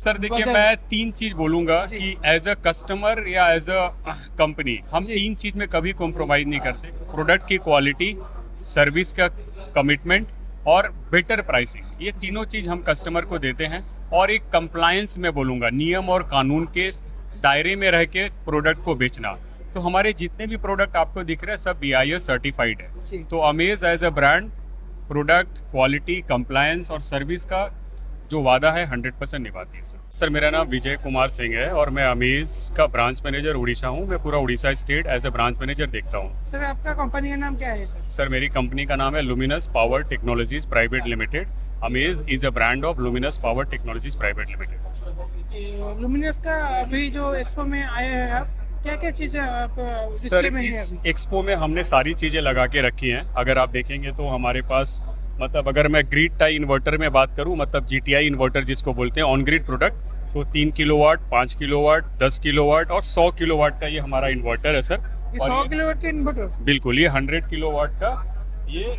Sir देखिए, वजह मैं तीन चीज बोलूंगा जी। कि एज अ कस्टमर या एज अ कंपनी हम जी। तीन चीज में कभी कॉम्प्रोमाइज नहीं करते। प्रोडक्ट की क्वालिटी, सर्विस का कमिटमेंट और बेटर प्राइसिंग, ये तीनों चीज हम कस्टमर को देते हैं। और एक कंप्लायंस में बोलूंगा, नियम और कानून के दायरे में रह के प्रोडक्ट को बेचना। तो हमारे जितने भी प्रोडक्ट आपको दिख रहे हैं सब BIS सर्टिफाइड है। जी। तो Amaze as a brand product quality, compliance और सर्विस का जो वादा है 100% निभाती है। सर मेरा नाम विजय कुमार सिंह है और मैं अमेज का ब्रांच मैनेजर उड़ीसा हूँ। मैं पूरा Orissa state as a branch manager देखता हूँ। सर आपका कंपनी का नाम क्या है सर? सर मेरी कंपनी का नाम है luminous power technologies private limited. Amaze is a brand of luminous power technologies private limited. Luminous का अभी जो एक्सपो में आए हैं आप, क्या क्या चीज़ें आप सर डिस्प्ले में है इस अभी? एक्सपो में हमने सारी चीज़ें लगा के रखी हैं। अगर आप देखेंगे तो हमारे पास, मतलब अगर मैं ग्रिड टाई इन्वर्टर में बात करूं, मतलब GTI इन्वर्टर जिसको बोलते हैं, ऑन ग्रिड प्रोडक्ट, तो 3 किलोवाट, 5 किलोवाट, 10 किलोवाट और 100 किलोवाट का ये हमारा इन्वर्टर है सर। ये और 100 किलोवाट के इन्वर्टर? बिल्कुल, ये 100 किलोवाट का ये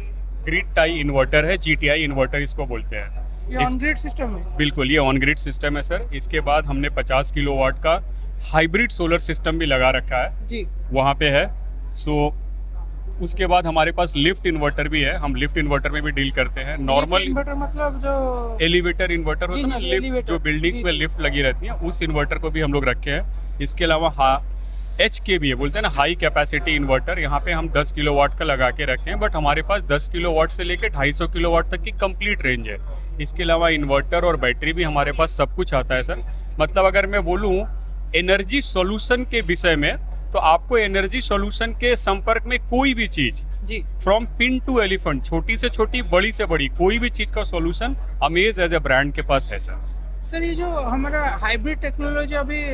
ग्रिड टाई इन्वर्टर है, GTI इन्वर्टर इसको बोलते हैं। ये ऑन ग्रिड सिस्टम है? बिल्कुल, ये ऑन ग्रिड सिस्टम है सर। इसके बाद हमने 50 किलोवाट का हाइब्रिड सोलर सिस्टम भी लगा रखा है, जी। वहाँ पे है। सो उसके बाद हमारे पास लिफ्ट इन्वर्टर भी है। हम लिफ्ट इन्वर्टर में भी डील करते हैं। नॉर्मल इन्वर्टर मतलब जो एलिवेटर इन्वर्टर होता है ना, जी, लिफ्ट elevator, जो बिल्डिंग्स जी, में जी। लिफ्ट लगी रहती है, उस इन्वर्टर को भी हम लोग रखे हैं। इसके अलावा HK भी है, बोलते हैं ना हाई कैपेसिटी इन्वर्टर। यहाँ पे हम 10 किलोवाट का लगा के रखे हैं, बट हमारे पास 10 किलोवाट से लेकर 250 किलोवाट तक की कंप्लीट रेंज है। इसके अलावा इन्वर्टर और बैटरी भी हमारे पास सब कुछ आता है सर। मतलब अगर मैं बोलूँ एनर्जी सॉल्यूशन के विषय में, तो आपको एनर्जी सॉल्यूशन के संपर्क में कोई भी चीज़, जी। फ्रॉम पिन टू एलिफेंट, छोटी से छोटी, बड़ी से बड़ी, कोई भी चीज़ का solution Amaze as a brand के पास है सर। सर ये जो हमारा हाइब्रिड टेक्नोलॉजी अभी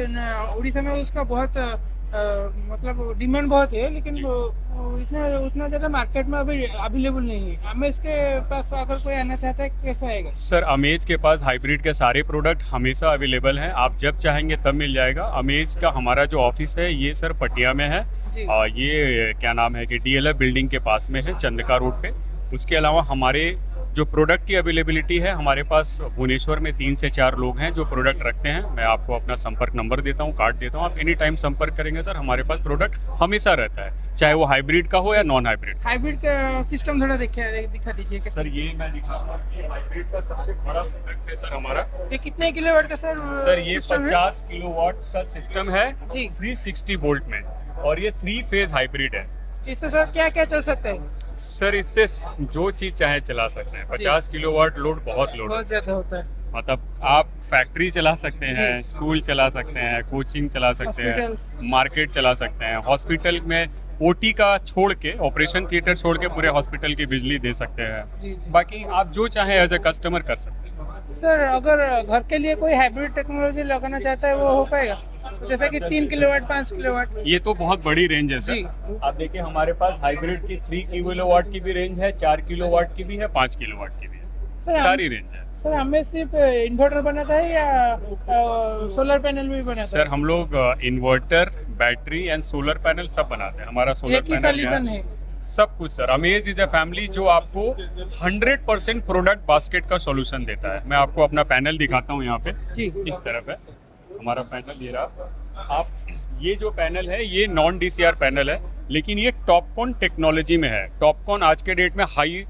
उड़ीसा में उसका बहुत मतलब डिमांड बहुत है, लेकिन जी। वो इतना उतना ज़्यादा मार्केट में अभी अवेलेबल नहीं है। हमें इसके पास अगर कोई आना चाहता है कैसा आएगा? सर अमेज के पास हाइब्रिड के सारे प्रोडक्ट हमेशा अवेलेबल हैं। आप जब चाहेंगे तब मिल जाएगा। अमेज का हमारा जो ऑफिस है ये सर पटिया में है। जी। और ये क्या नाम है कि DLF बिल्डिंग के पास में है, चंदका रोड पे। उसके अलावा हमारे जो प्रोडक्ट की अवेलेबिलिटी है, हमारे पास भुवनेश्वर में 3 से 4 लोग हैं जो प्रोडक्ट रखते हैं। मैं आपको अपना संपर्क नंबर देता हूँ, कार्ड देता हूँ। आप एनी टाइम संपर्क करेंगे सर, हमारे पास प्रोडक्ट हमेशा रहता है, चाहे वो हाइब्रिड का हो या नॉन हाइब्रिड। हाइब्रिड का सिस्टम थोड़ा दिखा दीजिए कैसे? सर ये मैं दिखाता हूँ, ये हाइब्रिड का सबसे बड़ा प्रोडक्ट है सर हमारा। ये कितने किलोवाट का सर? सर ये सिस्टम है? 50 किलोवाट का सिस्टम है जी। 360 वोल्ट में, और ये 3 फेज हाइब्रिड है। इससे सर क्या क्या चल सकता है? सर इससे जो चीज चाहे चला सकते हैं। 50 किलोवाट लोड बहुत लोड बहुत ज़्यादा होता है। मतलब आप फैक्ट्री चला सकते हैं, जी। स्कूल चला सकते हैं, कोचिंग चला सकते हैं, हॉस्पिटल्स। मार्केट चला सकते हैं। हॉस्पिटल में OT का छोड़ के, ऑपरेशन थिएटर छोड़ के, पूरे हॉस्पिटल की बिजली दे सकते हैं। जी, जी। बाकी आप जो चाहें एज ए कस्टमर कर सकते हैं। सर अगर घर के लिए कोई हाइब्रिड टेक्नोलॉजी लगाना चाहता है वो हो पाएगा? जैसे कि 3 किलोवाट, 5 किलोवाट? ये तो बहुत बड़ी रेंज है जी। सर। आप देखिए हमारे पास हाइब्रिड की 3 किलोवाट की भी रेंज है, 4 किलोवाट की भी है, 5 किलोवाट की भी सर है, हम- सारी रेंज है। सर हमें सिर्फ इन्वर्टर बनाता है या सोलर पैनल भी बनाता सर हम लोग inverter, battery and solar panel सब बनाते हैं। हमारा है? सोलर एक ही पैनल सॉल्यूशन है? सब कुछ sir. Amaze is a family जो आपको 100% प्रोडक्ट बास्केट का सॉल्यूशन देता है। मैं आपको अपना पैनल दिखाता हूँ, यहाँ पे जी। इस तरफ है हमारा पैनल, ये रहा। आप ये जो पैनल है ये नॉन DCR पैनल है, लेकिन ये टॉपकॉन टेक्नोलॉजी में है। टॉपकॉन आज के डेट में हाई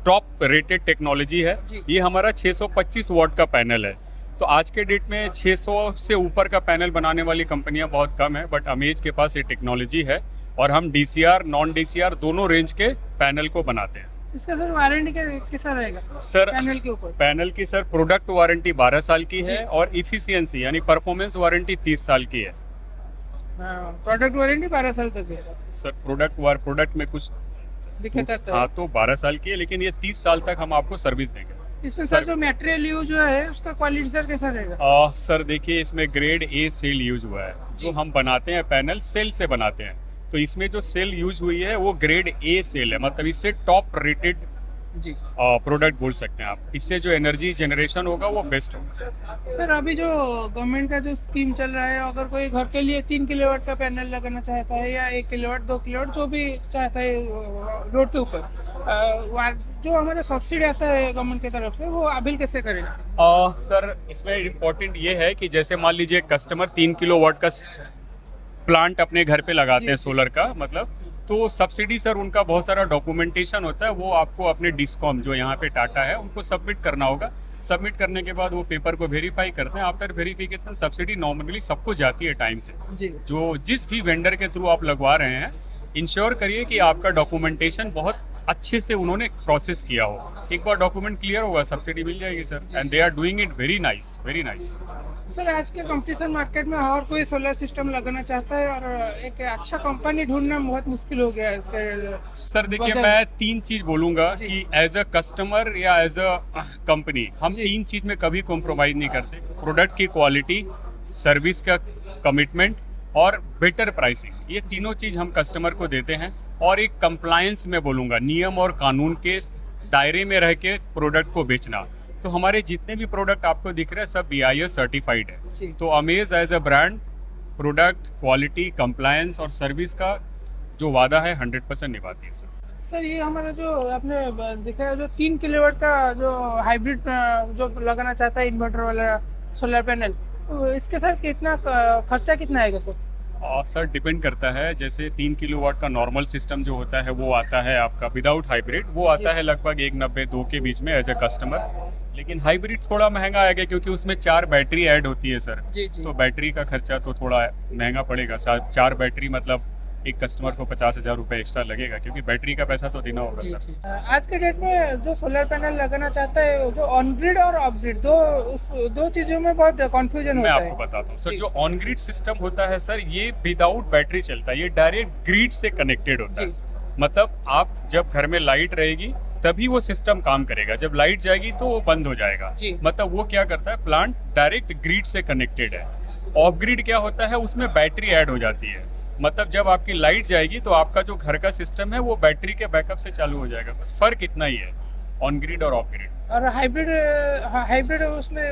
टॉप रेटेड टेक्नोलॉजी है। जी। ये हमारा 625 वाट का पैनल है। तो आज के डेट में 600 से ऊपर का पैनल बनाने वाली कंपनियां बहुत कम है, बट अमेज के पास ये टेक्नोलॉजी है और हम DCR नॉन DCR दोनों रेंज के पैनल को बनाते हैं। इसका सर वारंटी कैसा रहेगा सर पैनल के ऊपर? पैनल की सर प्रोडक्ट वारंटी 12 साल की जी। है और इफिशियंसी यानी परफॉर्मेंस वारंटी 30 साल की है। प्रोडक्ट वारंटी 12 साल तक है सर प्रोडक्ट में कुछ दिखाता हाँ है। तो 12 साल की है, लेकिन ये 30 साल तक हम आपको सर्विस देंगे। इसमें सर जो मटेरियल यूज हुआ है उसका क्वालिटी सर कैसा रहेगा? सर देखिए इसमें ग्रेड A सेल यूज हुआ है। जो जी। हम बनाते हैं पैनल सेल से बनाते हैं, तो इसमें जो सेल यूज हुई है वो ग्रेड A सेल है, मतलब इससे टॉप रेटेड जी। प्रोडक्ट बोल सकते हैं आप। इससे जो एनर्जी जनरेशन होगा वो बेस्ट होगा सर। सर अभी जो गवर्नमेंट का जो स्कीम चल रहा है, अगर कोई घर के लिए 3 किलोवाट का पैनल लगाना चाहता है या 1 किलोवाट, 2 किलोवाट, जो भी चाहता है लोड के ऊपर, जो हमारा सब्सिडी आता है गवर्नमेंट की तरफ से वो अभी कैसे करेगा? सर इसमें इम्पोर्टेंट ये है कि जैसे मान लीजिए कस्टमर 3 किलोवाट का प्लांट अपने घर पे लगाते हैं जी। सोलर का, मतलब तो सब्सिडी सर उनका बहुत सारा डॉक्यूमेंटेशन होता है, वो आपको अपने डिस्कॉम जो यहाँ पे टाटा है उनको सबमिट करना होगा। सबमिट करने के बाद वो पेपर को वेरीफाई करते हैं। आफ्टर वेरिफिकेशन सब्सिडी नॉर्मली सबको जाती है टाइम से। जी जो जिस भी वेंडर के थ्रू आप लगवा रहे हैं, इंश्योर करिए कि आपका डॉक्यूमेंटेशन बहुत अच्छे से उन्होंने प्रोसेस किया हो। एक बार डॉक्यूमेंट क्लियर होगा, सब्सिडी मिल जाएगी sir. And they are doing it very nice, very nice. Sir आज के कंपटीशन मार्केट में और कोई सोलर सिस्टम लगाना चाहता है और एक अच्छा कंपनी ढूंढना बहुत मुश्किल हो गया है इसके। सर देखिए, वजह- मैं 3 चीज बोलूंगा जी। कि एज अ कस्टमर या एज अ कंपनी हम जी। 3 चीज में कभी कॉम्प्रोमाइज नहीं करते। प्रोडक्ट की क्वालिटी, सर्विस का कमिटमेंट और बेटर प्राइसिंग, ये तीनों चीज हम कस्टमर को देते हैं। और एक कंप्लायंस में बोलूंगा, नियम और कानून के दायरे में रह के प्रोडक्ट को बेचना। तो हमारे जितने भी प्रोडक्ट आपको दिख रहे हैं सब BIS सर्टिफाइड है। जी तो Amaze as a brand product quality, compliance और सर्विस का जो वादा है 100% निभाती है सर। सर ये हमारा जो आपने दिखाया जो 3 किलोवाट का जो हाइब्रिड जो लगाना चाहता है इन्वर्टर वाला सोलर पैनल, तो इसके साथ कितना खर्चा कितना आएगा सर? और सर डिपेंड करता है, जैसे 3 किलोवाट का नॉर्मल सिस्टम जो होता है वो आता है आपका विदाउट हाइब्रिड, वो आता जी। है लगभग 190-2 के बीच में एज ए कस्टमर। लेकिन हाइब्रिड थोड़ा महंगा आएगा क्योंकि उसमें 4 बैटरी ऐड होती है सर। जी जी तो बैटरी का खर्चा तो थोड़ा महंगा पड़ेगा। 4 बैटरी मतलब एक कस्टमर को 50,000 रुपये एक्स्ट्रा लगेगा, क्योंकि बैटरी का पैसा तो देना होगा जी सर। जी आज के डेट में जो सोलर पैनल लगाना चाहता है जो ऑन ग्रिड और ऑफ ग्रिड दो चीजों में बहुत कंफ्यूजन मैं होता आपको है। बताता हूँ सर, जी। जो ऑन ग्रिड सिस्टम होता है सर, ये विदाउट बैटरी चलता है, ये डायरेक्ट ग्रिड से कनेक्टेड होता जी है। मतलब आप जब घर में लाइट रहेगी तभी वो सिस्टम काम करेगा, जब लाइट जाएगी तो वो बंद हो जाएगा। जी। मतलब वो क्या करता है, प्लांट डायरेक्ट ग्रिड से कनेक्टेड है। ऑफ ग्रिड क्या होता है, उसमें बैटरी ऐड हो जाती है। मतलब जब आपकी लाइट जाएगी तो आपका जो घर का सिस्टम है वो बैटरी के बैकअप से चालू हो जाएगा। बस फर्क इतना ही है ऑन ग्रिड और ऑफ ग्रिड। और हाइब्रिड उसमें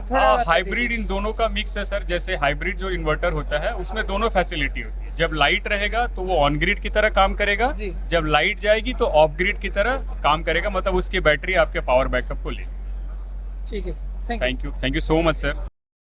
थोड़ा हाइब्रिड इन दोनों का मिक्स है सर। जैसे हाइब्रिड जो इन्वर्टर होता है उसमें दोनों फैसिलिटी होती है। जब लाइट रहेगा तो वो ऑन ग्रिड की तरह काम करेगा, जी। जब लाइट जाएगी तो ऑफ ग्रिड की तरह काम करेगा। मतलब उसकी बैटरी आपके पावर बैकअप को लेगी। ठीक है sir, thank you. Thank you so much sir.